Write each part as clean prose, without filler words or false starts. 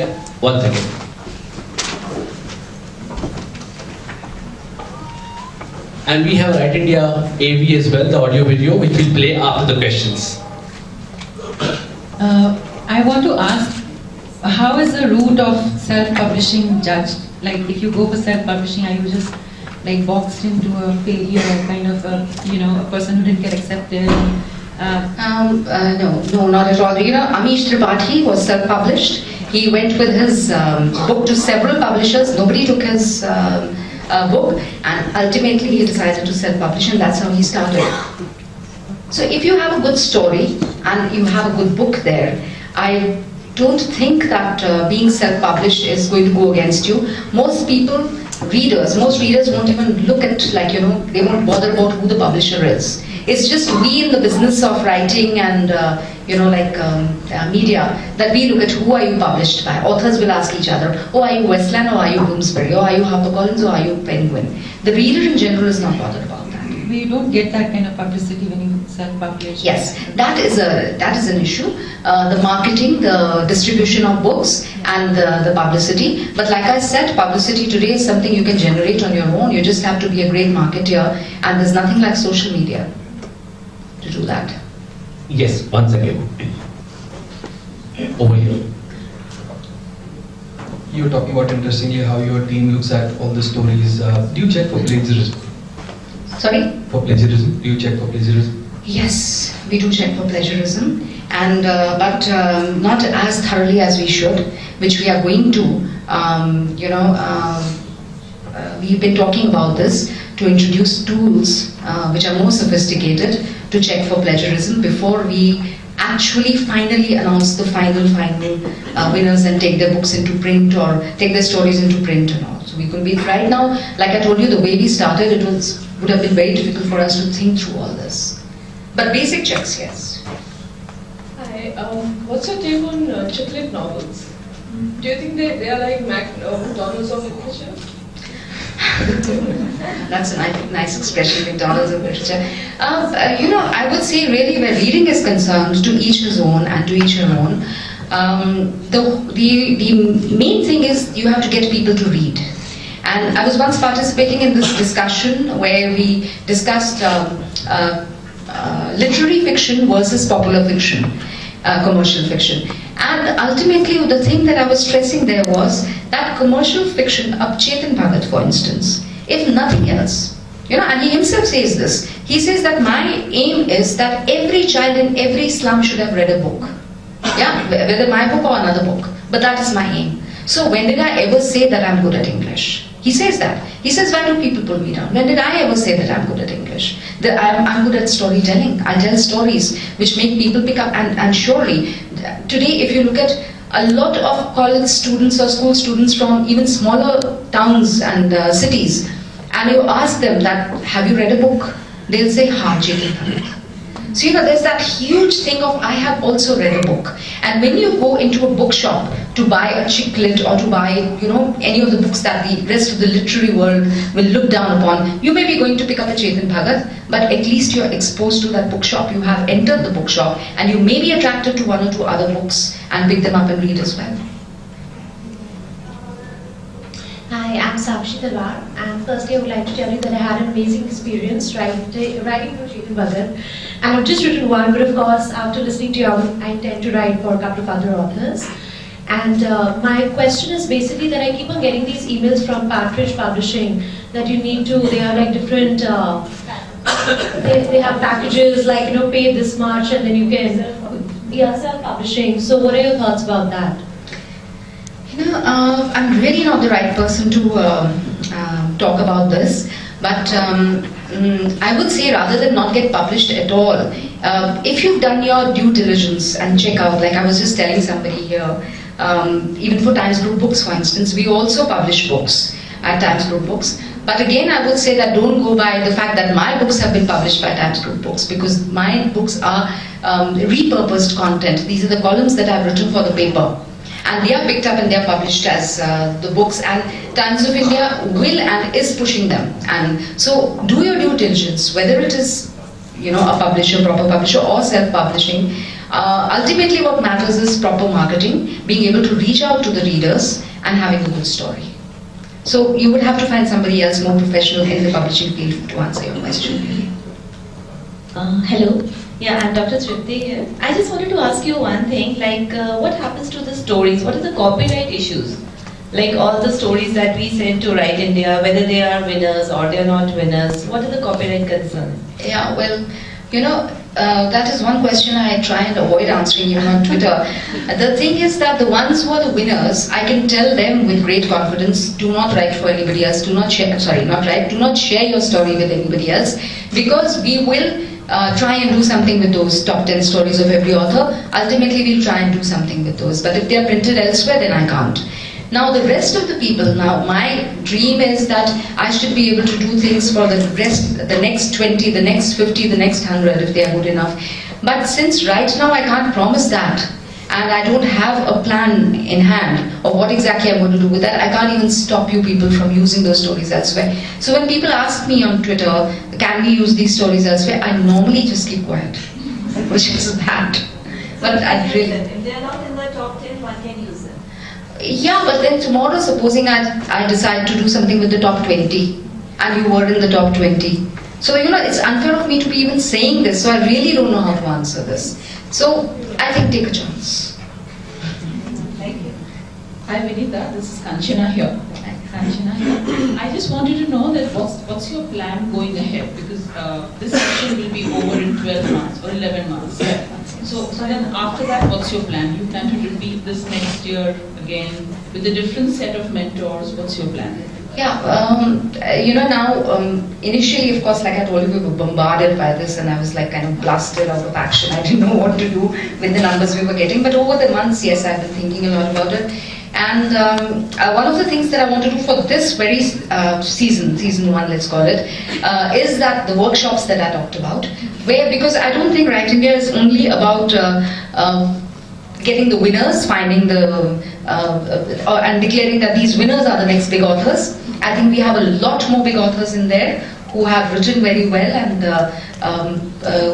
Yeah, 1 second. And we have Right India AV as well, the audio video, which will play after the questions. I want to ask, how is the route of self-publishing judged? Like, if you go for self-publishing, are you just like boxed into a failure, kind of a, a person who didn't get accepted? No, not at all. Amish Tripathi was self-published. He went with his book to several publishers. Nobody took his book, and ultimately he decided to self-publish, and that's how he started. So if you have a good story and you have a good book there, I don't think that being self-published is going to go against you. Most readers won't even look at, they won't bother about who the publisher is. It's just we in the business of writing and media that we look at who are you published by. Authors will ask each other, oh, are you Westland or are you Bloomsbury, or are you HarperCollins or are you Penguin? The reader in general is not bothered about that. We don't get that kind of publicity when you self-publish. Yes, that is an issue. The marketing, the distribution of books, and the publicity. But like I said, publicity today is something you can generate on your own. You just have to be a great marketer, and there's nothing like social media to do that. Yes, 1 second. Over here. You were talking about, interestingly, how your team looks at all the stories. Do you check for plagiarism? Sorry? For plagiarism? Do you check for plagiarism? Yes, we do check for plagiarism, and but not as thoroughly as we should, which we are going to. We've been talking about this to introduce tools which are more sophisticated to check for plagiarism before we actually finally announce the final winners and take their books into print or take their stories into print and all. So we could be right now, like I told you, the way we started, it would have been very difficult for us to think through all this. But basic checks, yes. Hi, what's your take on chiclet novels? Do you think they are like McDonald's of literature? That's a nice expression, McDonald's of literature. I would say really where reading is concerned, to each his own and to each her own. The main thing is you have to get people to read. And I was once participating in this discussion where we discussed literary fiction versus popular fiction, commercial fiction. And ultimately the thing that I was stressing there was that commercial fiction, Chetan Bhagat for instance, if nothing else, and he himself says this, he says that my aim is that every child in every slum should have read a book. Yeah, whether my book or another book, but that is my aim. So when did I ever say that I'm good at English? He says that. He says, why do people pull me down? When did I ever say that I'm good at English? That I'm good at storytelling. I tell stories which make people pick up. And surely, today if you look at a lot of college students or school students from even smaller towns and cities, and you ask them that, have you read a book? They'll say, Haan, Chetan. So there's that huge thing of, I have also read a book. And when you go into a bookshop to buy a chick lit or to buy, any of the books that the rest of the literary world will look down upon, you may be going to pick up a Chetan Bhagat, but at least you're exposed to that bookshop. You have entered the bookshop and you may be attracted to one or two other books and pick them up and read as well. Hi, I'm Sakshi Talwar, and firstly I would like to tell you that I had an amazing experience writing for Chetan Bhagat. And I've just written one, but of course after listening to you I intend to write for a couple of other authors. And my question is basically that I keep on getting these emails from Partridge Publishing that you need to, they are like different, they have packages like, pay this much and then you can, self-publishing. So what are your thoughts about that? I'm really not the right person to talk about this, but I would say rather than not get published at all, if you've done your due diligence and check out, like I was just telling somebody here, even for Times Group Books for instance, we also publish books at Times Group Books. But again, I would say that don't go by the fact that my books have been published by Times Group Books, because my books are repurposed content. These are the columns that I've written for the paper. And they are picked up and they are published as the books, and Times of India will and is pushing them. And so do your due diligence, whether it is a publisher, proper publisher or self-publishing. Ultimately what matters is proper marketing, being able to reach out to the readers and having a good story. So you would have to find somebody else more professional in the publishing field to answer your question. Hello. Yeah, I'm Dr. Tripti here. I just wanted to ask you one thing, like what happens to the stories? What are the copyright issues? Like all the stories that we send to Write India, whether they are winners or they are not winners, what are the copyright concerns? Yeah, well, that is one question I try and avoid answering even on Twitter. The thing is that the ones who are the winners, I can tell them with great confidence, do not write for anybody else, do not share your story with anybody else, because we will try and do something with those top 10 stories of every author. Ultimately, we'll try and do something with those. But if they are printed elsewhere, then I can't. Now, the rest of the people, now my dream is that I should be able to do things for the rest, the next 20, the next 50, the next 100 if they are good enough. But since right now I can't promise that, and I don't have a plan in hand of what exactly I'm going to do with that, I can't even stop you people from using those stories elsewhere. So when people ask me on Twitter, can we use these stories elsewhere, I normally just keep quiet, which is bad. But I really... If they are not in the top 10, one can use them. Yeah, but then tomorrow, supposing I decide to do something with the top 20, and you were in the top 20. So, it's unfair of me to be even saying this, so I really don't know how to answer this. So, I think take a chance. Thank you. Hi Vinita, this is Kanchana here. I just wanted to know that what's your plan going ahead, because this session will be over in 12 months or 11 months. So then after that, what's your plan? You plan to repeat this next year again with a different set of mentors? What's your plan? Yeah, initially, of course, like I told you, we were bombarded by this and I was like kind of blasted out of action. I didn't know what to do with the numbers we were getting. But over the months, yes, I've been thinking a lot about it. And one of the things that I want to do for this very season 1, let's call it, is that the workshops that I talked about, because I don't think Write India is only about getting the winners, finding and declaring that these winners are the next big authors. I think we have a lot more big authors in there who have written very well and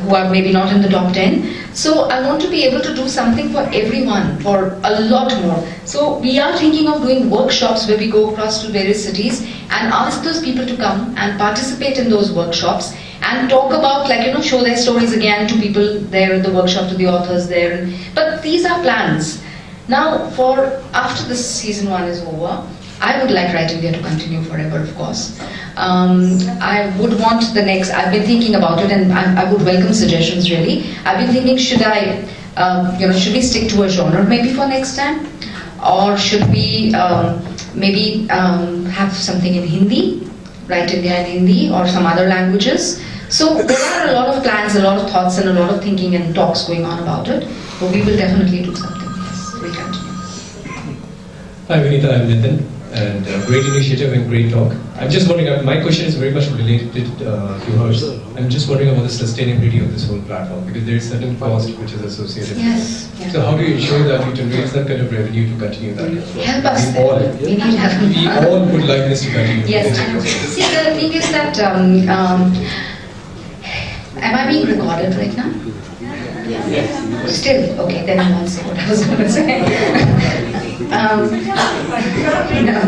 who are maybe not in the top 10. So I want to be able to do something for everyone, for a lot more. So we are thinking of doing workshops where we go across to various cities and ask those people to come and participate in those workshops and talk about, show their stories again to people there at the workshop, to the authors there. But these are plans. Now, after this season 1 is over, I would like Write India to continue forever, of course. I would want the next, I've been thinking about it and I would welcome suggestions really. I've been thinking, should we stick to a genre maybe for next time? Or should we maybe have something in Hindi, Write India in Hindi or some other languages? So there are a lot of plans, a lot of thoughts and a lot of thinking and talks going on about it. But we will definitely do something, yes, we'll continue. Hi Vinita, I'm Nitin. And great initiative and great talk. I'm just wondering, my question is very much related to hers. I'm just wondering about the sustainability of this whole platform, because there is certain cost which is associated with it. Yes. So how do you ensure that you generate that kind of revenue to continue that? Help us. We need help. We all would like this to continue. Yes. See, the thing is that, am I being recorded right now? Yes. Still, okay, then I won't say what I was going to say. No,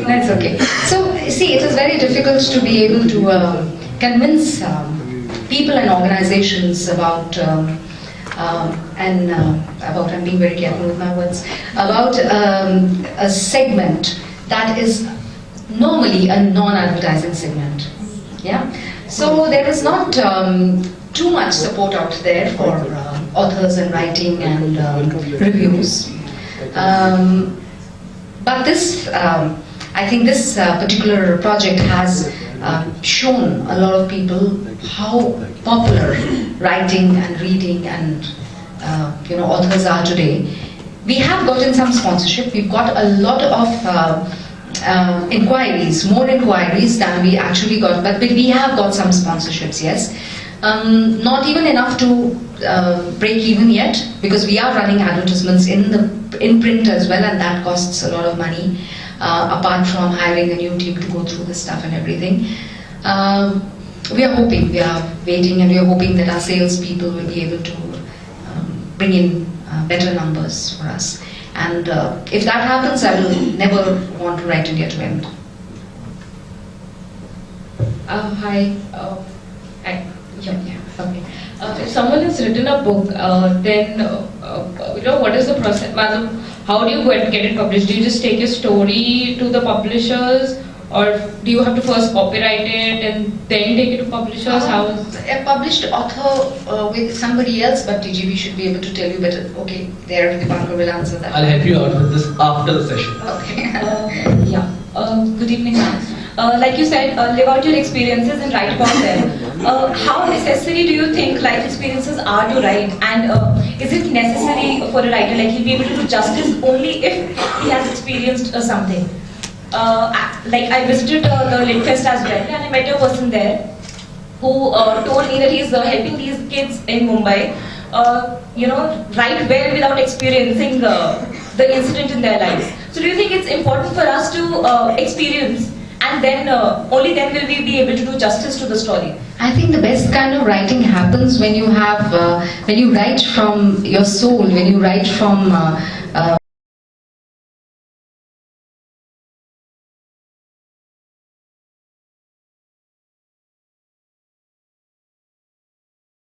that's okay. So, see, it is very difficult to be able to convince people and organizations about, I'm being very careful with my words, about a segment that is normally a non-advertising segment. Yeah. So there is not too much support out there for authors and writing and reviews. But this, I think this particular project has shown a lot of people how popular writing and reading and authors are today. We have gotten some sponsorship. We've got a lot of inquiries, more inquiries than we actually got, but we have got some sponsorships, yes. Not even enough to break even yet, because we are running advertisements in print as well, and that costs a lot of money, apart from hiring a new team to go through the stuff and everything. We are hoping, we are waiting, and we are hoping that our sales people will be able to bring in better numbers for us. And if that happens, I will never want to write India to end. Hi. Okay. If someone has written a book, then what is the process? How do you get it published? Do you just take your story to the publishers, or do you have to first copyright it and then take it to publishers? How is A published author with somebody else, but DGB should be able to tell you better. Okay, there Dipankar will answer that. I'll help you out with this after the session. Okay. Good evening, ma'am. Like you said, live out your experiences and write about them. How necessary do you think life experiences are to write? And is it necessary for a writer, like he'll be able to do justice only if he has experienced something? Like I visited the Lit Fest as well, and I met a person there who told me that he's helping these kids in Mumbai, write well without experiencing the incident in their lives. So do you think it's important for us to experience, and then only then will we be able to do justice to the story? I think the best kind of writing happens when you have, when you write from your soul, when you write from